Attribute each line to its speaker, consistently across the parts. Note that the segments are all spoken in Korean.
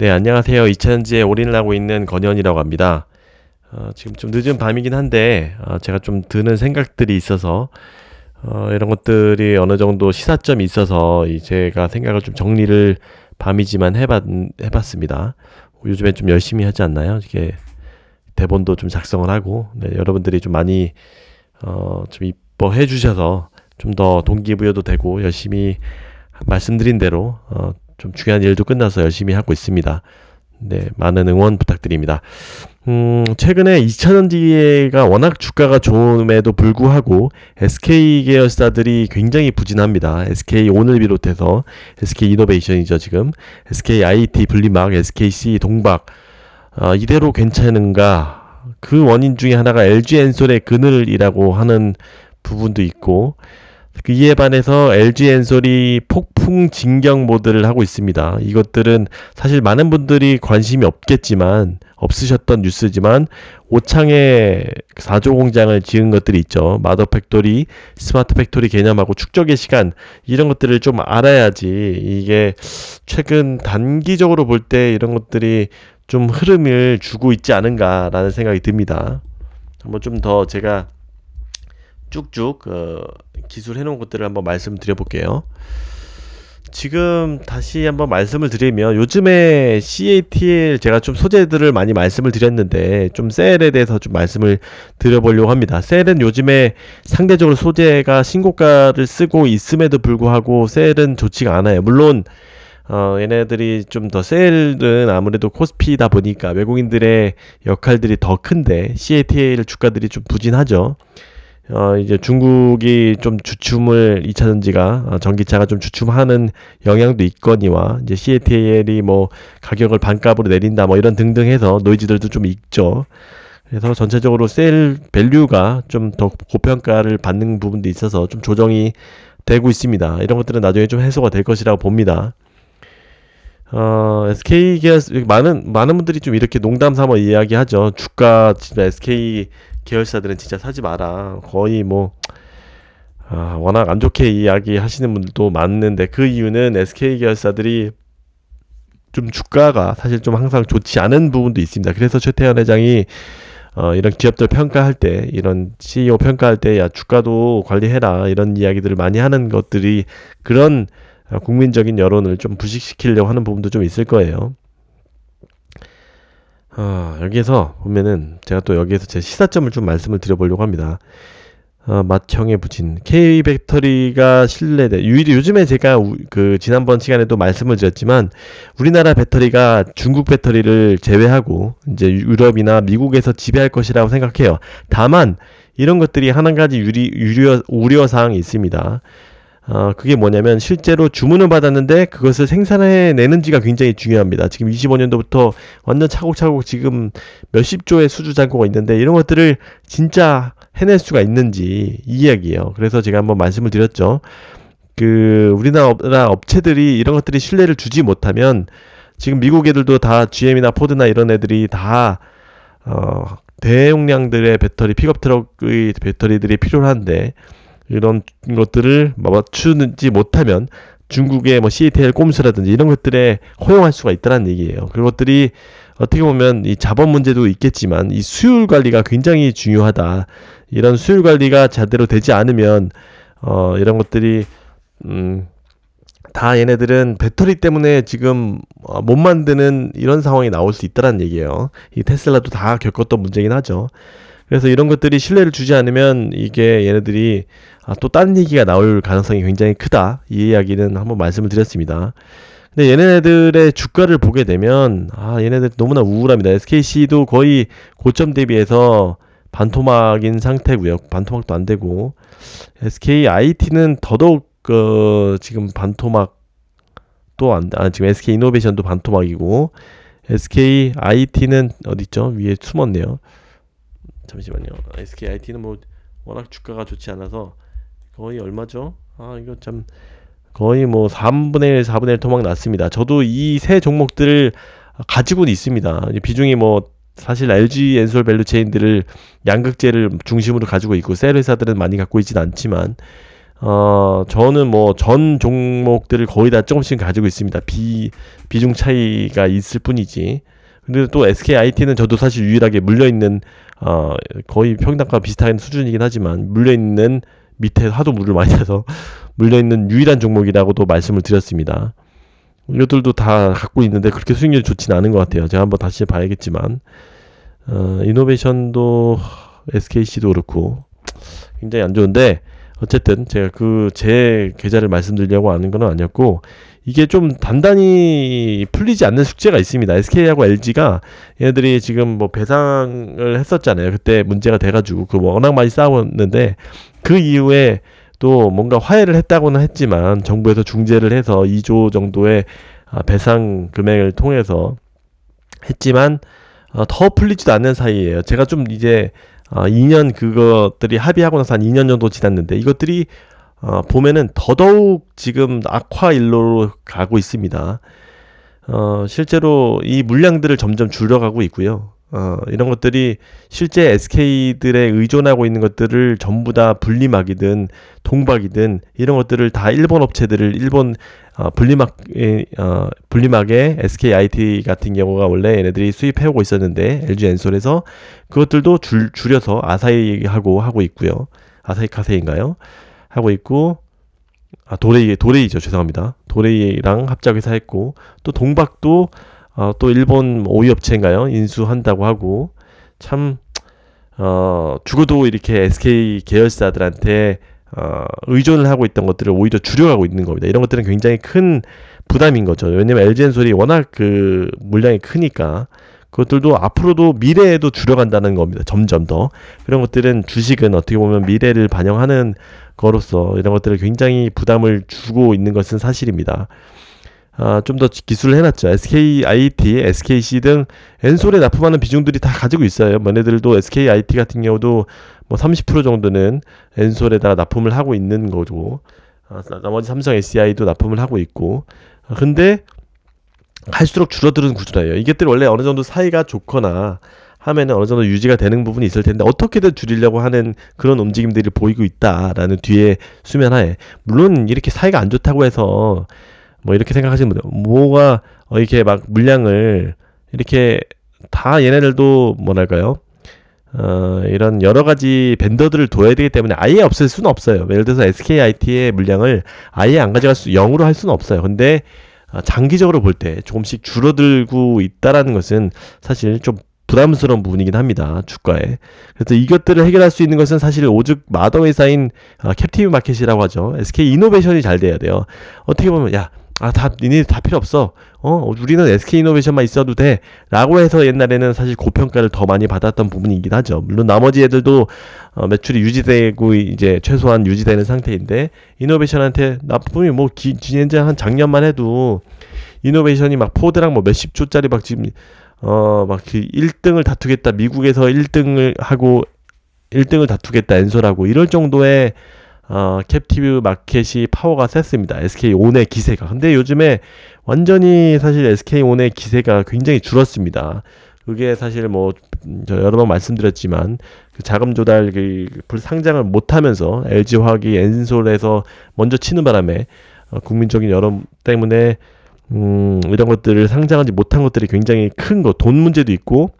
Speaker 1: 네, 안녕하세요. 이차전지에 올인을 하고 있는 건현이라고 합니다. 지금 좀 늦은 밤이긴 한데, 제가 좀 드는 생각들이 있어서, 이런 것들이 어느 정도 시사점이 있어서, 제가 생각을 좀 정리를 밤이지만 해봤습니다. 요즘에 좀 열심히 하지 않나요? 이게 대본도 좀 작성을 하고, 네, 여러분들이 좀 많이, 좀 이뻐해 주셔서, 좀 더 동기부여도 되고, 열심히 말씀드린 대로, 좀 중요한 일도 끝나서 열심히 하고 있습니다. 네, 많은 응원 부탁드립니다. 최근에 2차전지가 워낙 주가가 좋음에도 불구하고 SK 계열사들이 굉장히 부진합니다. SK 온을 비롯해서 SK 이노베이션이죠, 지금. SK IT 분리막, SKC 동박. 이대로 괜찮은가? 그 원인 중에 하나가 LG 엔솔의 그늘이라고 하는 부분도 있고, 이에 반해서 LG 엔솔이 폭풍 진경 모드를 하고 있습니다. 이것들은 사실 많은 분들이 관심이 없으셨던 뉴스지만 오창에 4조 공장을 지은 것들이 있죠. 마더 팩토리, 스마트 팩토리 개념하고 축적의 시간 이런 것들을 좀 알아야지 이게 최근 단기적으로 볼 때 이런 것들이 좀 흐름을 주고 있지 않은가라는 생각이 듭니다. 한번 좀 더 제가 쭉쭉 기술해 놓은 것들을 한번 말씀드려 볼게요. 지금 다시 한번 말씀을 드리면 요즘에 CATL 제가 좀 소재들을 많이 말씀을 드렸는데 좀 셀에 대해서 좀 말씀을 드려보려고 합니다. 셀은 요즘에 상대적으로 소재가 신고가를 쓰고 있음에도 불구하고 셀은 좋지가 않아요. 물론 얘네들이 좀 더 셀은 아무래도 코스피다 보니까 외국인들의 역할들이 더 큰데 CATL 주가들이 좀 부진하죠. 이제 중국이 좀 주춤을 2차전지가 전기차가 좀 주춤하는 영향도 있거니와 이제 CATL이 뭐 가격을 반값으로 내린다 뭐 이런 등등 해서 노이즈들도 좀 있죠. 그래서 전체적으로 셀 밸류가 좀 더 고평가를 받는 부분도 있어서 좀 조정이 되고 있습니다. 이런 것들은 나중에 좀 해소가 될 것이라고 봅니다. SK 계열 많은 분들이 좀 이렇게 농담 삼아 이야기하죠. 주가 진짜 SK 계열사들은 진짜 사지 마라. 거의 뭐 워낙 안 좋게 이야기하시는 분들도 많은데 그 이유는 SK 계열사들이 좀 주가가 사실 좀 항상 좋지 않은 부분도 있습니다. 그래서 최태원 회장이 이런 기업들 평가할 때, 이런 CEO 평가할 때, 야, 주가도 관리해라. 이런 이야기들을 많이 하는 것들이 그런 국민적인 여론을 좀 부식시키려고 하는 부분도 좀 있을 거예요. 여기에서 보면은 제가 또 여기에서 제 시사점을 좀 말씀을 드려보려고 합니다. 맏형의 부진. K 배터리가 신뢰돼. 요즘에 제가 그 지난번 시간에도 말씀을 드렸지만 우리나라 배터리가 중국 배터리를 제외하고 이제 유럽이나 미국에서 지배할 것이라고 생각해요. 다만 이런 것들이 한 가지 우려 사항이 있습니다. 그게 뭐냐면 실제로 주문을 받았는데 그것을 생산해내는지가 굉장히 중요합니다. 지금 25년도부터 완전 차곡차곡 지금 몇십 조의 수주 잔고가 있는데 이런 것들을 진짜 해낼 수가 있는지 이 이야기예요. 그래서 제가 한번 말씀을 드렸죠. 우리나라 업체들이 이런 것들이 신뢰를 주지 못하면 지금 미국 애들도 다 GM이나 포드나 이런 애들이 다 대용량들의 배터리 픽업 트럭의 배터리들이 필요한데 이런 것들을 맞추지 못하면 중국의 뭐 CATL 꼼수라든지 이런 것들에 허용할 수가 있다는 얘기예요. 그것들이 어떻게 보면 이 자본 문제도 있겠지만 이 수율 관리가 굉장히 중요하다. 이런 수율 관리가 제대로 되지 않으면 이런 것들이 다 얘네들은 배터리 때문에 지금 못 만드는 이런 상황이 나올 수 있다는 얘기예요. 이 테슬라도 다 겪었던 문제긴 하죠. 그래서 이런 것들이 신뢰를 주지 않으면 이게 얘네들이 또 다른 얘기가 나올 가능성이 굉장히 크다. 이 이야기는 한번 말씀을 드렸습니다. 근데 얘네들의 주가를 보게 되면 얘네들 너무나 우울합니다. SKC도 거의 고점 대비해서 반토막인 상태고요. 반토막도 안 되고 SK IT는 더더욱 지금 반토막 또 지금 SK 이노베이션도 반토막이고 SK IT는 어디 있죠? 위에 숨었네요. 잠시만요. SK IT는 뭐 워낙 주가가 좋지 않아서 거의 얼마죠? 이거 참 거의 뭐 3분의 1, 4분의 1 토막 났습니다. 저도 이 세 종목들을 가지고는 있습니다. 비중이 뭐 사실 LG 엔솔 밸류 체인들을 양극재를 중심으로 가지고 있고 셀 회사들은 많이 갖고 있지는 않지만 저는 뭐 전 종목들을 거의 다 조금씩 가지고 있습니다. 비중 차이가 있을 뿐이지. 근데 또 SKIT는 저도 사실 유일하게 물려있는, 거의 평당과 비슷한 수준이긴 하지만, 물려있는 밑에 하도 물을 많이 타서, 물려있는 유일한 종목이라고도 말씀을 드렸습니다. 이것들도 다 갖고 있는데, 그렇게 수익률이 좋지는 않은 것 같아요. 제가 한번 다시 봐야겠지만, 이노베이션도, SKC도 그렇고, 굉장히 안 좋은데, 어쨌든 제가 제 계좌를 말씀드리려고 하는 건 아니었고, 이게 좀 단단히 풀리지 않는 숙제가 있습니다. SK하고 LG가 얘네들이 지금 뭐 배상을 했었잖아요. 그때 문제가 돼가지고 워낙 많이 싸웠는데, 그 이후에 또 뭔가 화해를 했다고는 했지만 정부에서 중재를 해서 2조 정도의 배상 금액을 통해서 했지만 더 풀리지도 않는 사이에요. 제가 좀 이제 2년 그것들이 합의하고 나서 한 2년 정도 지났는데, 이것들이 보면은 더더욱 지금 악화 일로로 가고 있습니다. 실제로 이 물량들을 점점 줄여가고 있고요. 이런 것들이 실제 SK들에 의존하고 있는 것들을 전부 다 분리막이든 동박이든 이런 것들을 다 일본 업체들을 분리막의 SKIT 같은 경우가 원래 얘네들이 수입해오고 있었는데, LG 엔솔에서 그것들도 줄여서 아사히하고 하고 있고요. 아사히 카세인가요? 하고 있고, 도레이죠. 죄송합니다. 도레이랑 합작해서 했고, 또 동박도 또 일본 오이 업체인가요? 인수한다고 하고, 참 죽어도 이렇게 SK 계열사들한테 의존을 하고 있던 것들을 오히려 줄여가고 있는 겁니다. 이런 것들은 굉장히 큰 부담인 거죠. 왜냐면 LG엔솔이 워낙 그 물량이 크니까 그것들도 앞으로도 미래에도 줄여간다는 겁니다. 점점 더. 그런 것들은 주식은 어떻게 보면 미래를 반영하는 거로서 이런 것들을 굉장히 부담을 주고 있는 것은 사실입니다. 좀 더 기술을 해놨죠. SKIT, SKC 등 엔솔에 납품하는 비중들이 다 가지고 있어요. 얘네들도 SKIT 같은 경우도 뭐 30% 정도는 엔솔에다가 납품을 하고 있는 거고, 나머지 삼성 SDI도 납품을 하고 있고, 근데 할수록 줄어드는 구조라요. 이것들 원래 어느 정도 사이가 좋거나 하면은 어느 정도 유지가 되는 부분이 있을 텐데, 어떻게든 줄이려고 하는 그런 움직임들이 보이고 있다라는 뒤에 수면하에, 물론 이렇게 사이가 안 좋다고 해서 뭐 이렇게 생각하시는 분들, 뭐가 이렇게 막 물량을 이렇게 다 얘네들도 뭐랄까요? 이런 여러 가지 벤더들을 둬야 되기 때문에 아예 없앨 수는 없어요. 예를 들어서 SKIT의 물량을 아예 안 가져갈 0으로 할 수는 없어요. 근데 장기적으로 볼 때 조금씩 줄어들고 있다라는 것은 사실 좀 부담스러운 부분이긴 합니다. 주가에. 그래서 이것들을 해결할 수 있는 것은 사실 오죽 마더회사인 캡티브 마켓이라고 하죠. SK 이노베이션이 잘 돼야 돼요. 어떻게 보면 니네 다 필요 없어. 우리는 SK 이노베이션만 있어도 돼. 라고 해서 옛날에는 사실 고평가를 더 많이 받았던 부분이긴 하죠. 물론 나머지 애들도 매출이 유지되고 이제 최소한 유지되는 상태인데, 이노베이션한테 납품이 뭐 진짜 한 작년만 해도 이노베이션이 막 포드랑 뭐 몇십 조짜리 막 지금 막 그 1등을 다투겠다. 미국에서 1등을 하고 1등을 다투겠다. 엔솔하고 이럴 정도의 캡티브 마켓이 파워가 셌습니다. SK온의 기세가. 근데 요즘에 완전히 사실 SK온의 기세가 굉장히 줄었습니다. 그게 사실 뭐 여러 번 말씀드렸지만 그 자금 조달 상장을 못하면서 LG화학이 엔솔에서 먼저 치는 바람에 국민적인 여론 때문에 이런 것들을 상장하지 못한 것들이 굉장히 큰 돈 문제도 있고,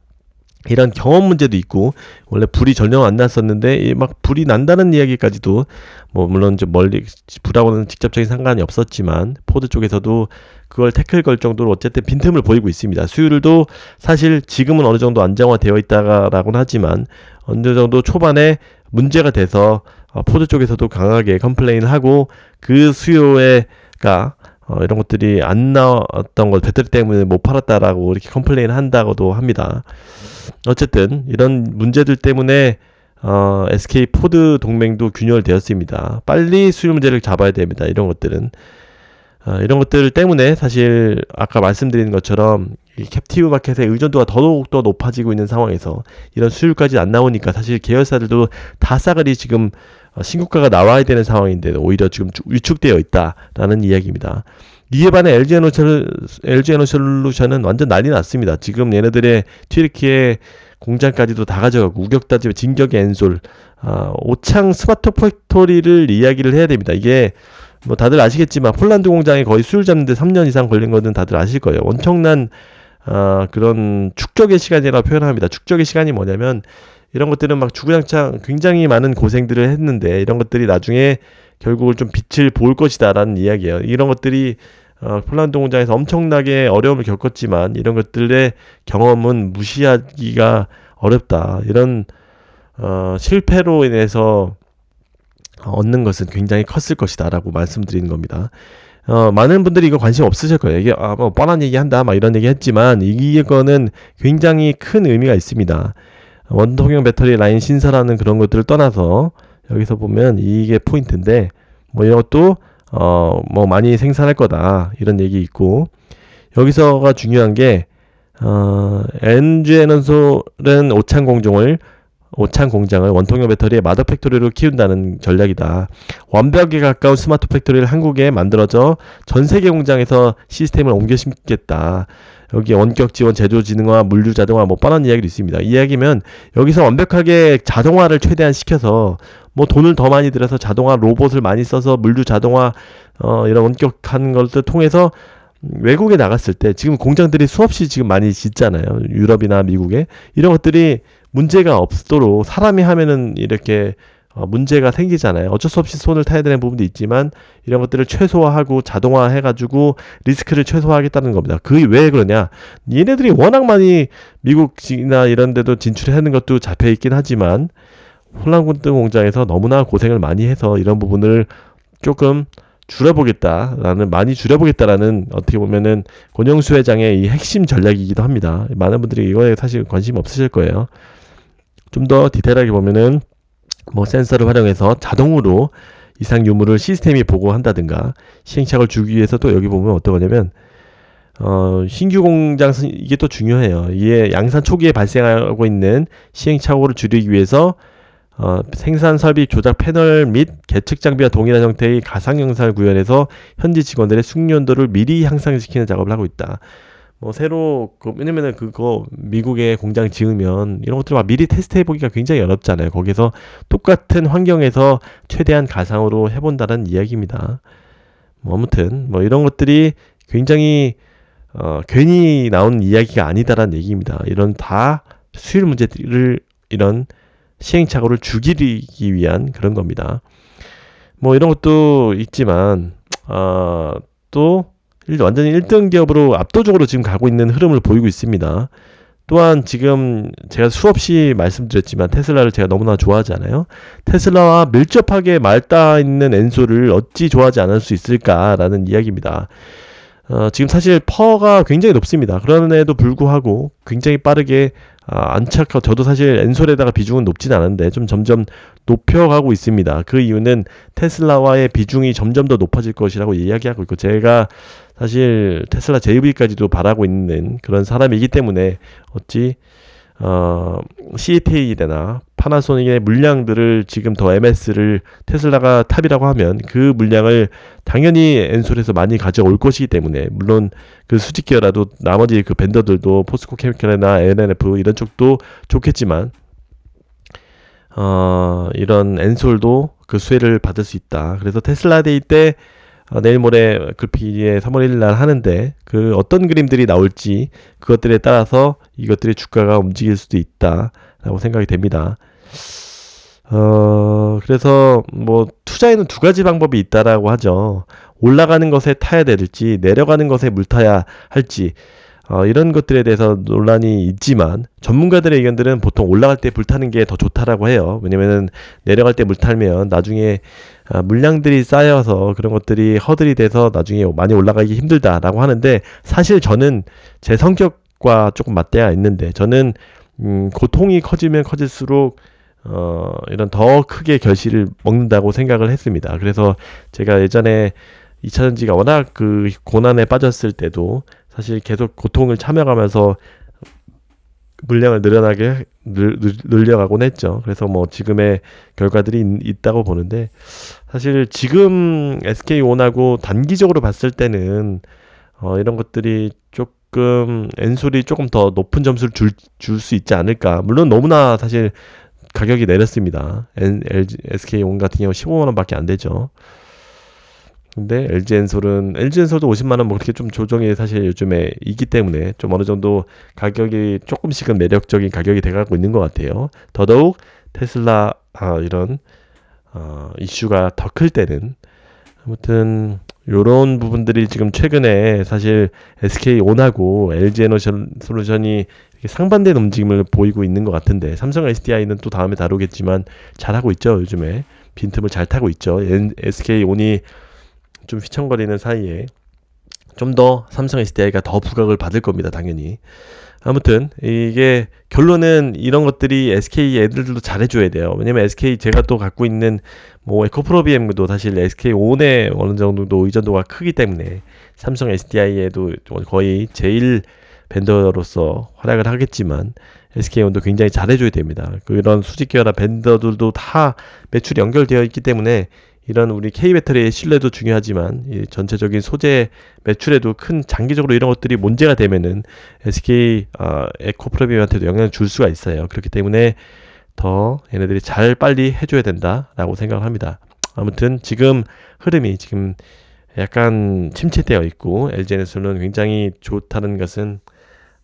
Speaker 1: 이런 경험 문제도 있고, 원래 불이 전혀 안 났었는데 막 불이 난다는 이야기까지도, 뭐 물론 좀 멀리 불하고는 직접적인 상관이 없었지만 포드 쪽에서도 그걸 태클 걸 정도로 어쨌든 빈틈을 보이고 있습니다. 수율도 사실 지금은 어느 정도 안정화되어 있다라고는 하지만 어느 정도 초반에 문제가 돼서 포드 쪽에서도 강하게 컴플레인을 하고, 그 수요가 이런 것들이 안 나왔던 것, 배터리 때문에 못 팔았다라고 이렇게 컴플레인 한다고도 합니다. 어쨌든 이런 문제들 때문에 SK 포드 동맹도 균열되었습니다. 빨리 수요 문제를 잡아야 됩니다. 이런 것들은 이런 것들 때문에 사실 아까 말씀드린 것처럼 이 캡티브 마켓의 의존도가 더욱더 높아지고 있는 상황에서 이런 수율까지 안 나오니까 사실 계열사들도 다 싸그리 지금 신고가가 나와야 되는 상황인데 오히려 지금 위축되어 있다라는 이야기입니다. 이에 반해 LG에너솔루션은 완전 난리 났습니다. 지금 얘네들의 튀르키예 공장까지도 다 가져가고 우격 따지면 진격의 엔솔, 오창 스마트 팩토리를 이야기를 해야 됩니다. 이게 뭐 다들 아시겠지만 폴란드 공장에 거의 수율 잡는데 3년 이상 걸린 거는 다들 아실 거예요. 엄청난 그런 축적의 시간이라고 표현합니다. 축적의 시간이 뭐냐면 이런 것들은 막 주구장창 굉장히 많은 고생들을 했는데 이런 것들이 나중에 결국은 좀 빛을 볼 것이다라는 이야기예요. 이런 것들이 폴란드 공장에서 엄청나게 어려움을 겪었지만 이런 것들의 경험은 무시하기가 어렵다. 이런 실패로 인해서 얻는 것은 굉장히 컸을 것이다라고 말씀드리는 겁니다. 많은 분들이 이거 관심 없으실 거예요. 이게 뭐 뻔한 얘기 한다 막 이런 얘기 했지만 이거는 굉장히 큰 의미가 있습니다. 원통형 배터리 라인 신설하는 그런 것들을 떠나서 여기서 보면 이게 포인트인데 뭐 이것도 뭐 많이 생산할 거다 이런 얘기 있고 여기서가 중요한 게 NG에너솔은 오창 공장을 원통형 배터리의 마더 팩토리로 키운다는 전략이다. 완벽에 가까운 스마트 팩토리를 한국에 만들어져 전 세계 공장에서 시스템을 옮겨 심겠다. 여기 원격 지원, 제조 지능화, 물류 자동화 뭐 뻔한 이야기도 있습니다. 이 이야기면 여기서 완벽하게 자동화를 최대한 시켜서 뭐 돈을 더 많이 들여서 자동화 로봇을 많이 써서 물류 자동화 이런 원격한 것들 통해서 외국에 나갔을 때 지금 공장들이 수없이 지금 많이 짓잖아요. 유럽이나 미국에 이런 것들이 문제가 없도록 사람이 하면은 이렇게 문제가 생기잖아요. 어쩔 수 없이 손을 타야 되는 부분도 있지만 이런 것들을 최소화하고 자동화해가지고 리스크를 최소화하겠다는 겁니다. 그게 왜 그러냐? 얘네들이 워낙 많이 미국이나 이런 데도 진출하는 것도 잡혀있긴 하지만 폴란드 공장에서 너무나 고생을 많이 해서 이런 부분을 조금 많이 줄여보겠다라는 어떻게 보면은 권영수 회장의 이 핵심 전략이기도 합니다. 많은 분들이 이거에 사실 관심 없으실 거예요. 좀 더 디테일하게 보면은 뭐 센서를 활용해서 자동으로 이상 유무를 시스템이 보고한다든가 시행착오를 주기 위해서 또 여기 보면 어떤 거냐면 신규 공장 이게 또 중요해요. 이게 양산 초기에 발생하고 있는 시행착오를 줄이기 위해서 생산 설비 조작 패널 및 계측 장비와 동일한 형태의 가상 영상을 구현해서 현지 직원들의 숙련도를 미리 향상시키는 작업을 하고 있다. 뭐 새로 왜냐면은 그거 미국에 공장 지으면 이런 것들을 막 미리 테스트해 보기가 굉장히 어렵잖아요. 거기서 똑같은 환경에서 최대한 가상으로 해본다는 이야기입니다. 뭐 아무튼 뭐 이런 것들이 굉장히 괜히 나온 이야기가 아니다라는 얘기입니다. 이런 다 수율 문제들을 이런 시행착오를 줄이기 위한 그런 겁니다. 뭐 이런 것도 있지만 또 완전히 1등 기업으로 압도적으로 지금 가고 있는 흐름을 보이고 있습니다. 또한 지금 제가 수없이 말씀드렸지만 테슬라를 제가 너무나 좋아하잖아요. 테슬라와 밀접하게 맞닿아 있는 엔솔을 어찌 좋아하지 않을 수 있을까라는 이야기입니다. 지금 사실 퍼가 굉장히 높습니다. 그럼에도 불구하고 굉장히 빠르게 안착하고 저도 사실 엔솔에다가 비중은 높진 않은데 좀 점점 높여가고 있습니다. 그 이유는 테슬라와의 비중이 점점 더 높아질 것이라고 이야기하고 있고 제가 사실 테슬라 JV까지도 바라고 있는 그런 사람이기 때문에 어찌 CATL이나 파나소닉의 물량들을 지금 더 MS를 테슬라가 탑이라고 하면 그 물량을 당연히 엔솔에서 많이 가져올 것이기 때문에 물론 그 수직 기어라도 나머지 그 벤더들도 포스코 케미칼이나 NNF 이런 쪽도 좋겠지만 이런 엔솔도 그 수혜를 받을 수 있다. 그래서 테슬라 데이 때 내일 모레 글피에 3월 1일 날 하는데 그 어떤 그림들이 나올지 그것들에 따라서 이것들의 주가가 움직일 수도 있다라고 생각이 됩니다. 그래서 뭐 투자에는 두 가지 방법이 있다라고 하죠. 올라가는 것에 타야 될지 내려가는 것에 물타야 할지 이런 것들에 대해서 논란이 있지만 전문가들의 의견들은 보통 올라갈 때 불타는 게 더 좋다라고 해요. 왜냐면은 내려갈 때 물타면 나중에 물량들이 쌓여서 그런 것들이 허들이 돼서 나중에 많이 올라가기 힘들다라고 하는데 사실 저는 제 성격과 조금 맞대가 있는데 저는 고통이 커지면 커질수록 이런 더 크게 결실을 먹는다고 생각을 했습니다. 그래서 제가 예전에 2차전지가 워낙 그 고난에 빠졌을 때도 사실 계속 고통을 참여하면서 물량을 늘려가곤 했죠. 그래서 뭐 지금의 결과들이 있다고 보는데 사실 지금 SK온하고 단기적으로 봤을 때는 이런 것들이 조금 엔솔이 조금 더 높은 점수를 줄 수 있지 않을까. 물론 너무나 사실 가격이 내렸습니다. SK온 같은 경우 15만 원밖에 안 되죠. 근데 LG엔솔도 50만 원 뭐 그렇게 좀 조정이 사실 요즘에 있기 때문에 좀 어느 정도 가격이 조금씩은 매력적인 가격이 돼가고 있는 것 같아요. 더더욱 테슬라 이런 이슈가 더 클 때는 아무튼 요런 부분들이 지금 최근에 사실 SK온하고 LG에너솔루션이 이렇게 상반된 움직임을 보이고 있는 것 같은데 삼성 SDI는 또 다음에 다루겠지만 잘하고 있죠. 요즘에 빈틈을 잘 타고 있죠. SK온이 좀 휘청거리는 사이에 좀 더 삼성 SDI가 더 부각을 받을 겁니다. 당연히. 아무튼 이게 결론은 이런 것들이 SK 애들도 잘해줘야 돼요. 왜냐면 SK 제가 또 갖고 있는 뭐 에코프로비엠도 사실 SK온에 어느 정도 의존도가 크기 때문에 삼성 SDI에도 거의 제일 벤더로서 활약을 하겠지만 SK온도 굉장히 잘해줘야 됩니다. 그런 수직계열화 벤더들도 다 매출이 연결되어 있기 때문에 이런 우리 K배터리의 신뢰도 중요하지만 이 전체적인 소재 매출에도 큰 장기적으로 이런 것들이 문제가 되면은 SK 에코프로비엠한테도 영향을 줄 수가 있어요. 그렇기 때문에 더 얘네들이 잘 빨리 해줘야 된다라고 생각을 합니다. 아무튼 지금 흐름이 지금 약간 침체되어 있고 LG에너솔은 굉장히 좋다는 것은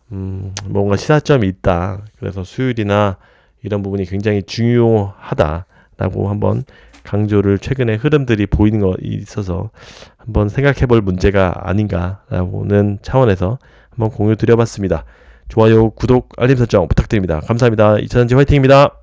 Speaker 1: 뭔가 시사점이 있다. 그래서 수율이나 이런 부분이 굉장히 중요하다라고 한번 강조를 최근에 흐름들이 보이는 거 있어서 한번 생각해 볼 문제가 아닌가라고는 차원에서 한번 공유 드려봤습니다. 좋아요, 구독, 알림 설정 부탁드립니다. 감사합니다. 이차전지 화이팅입니다.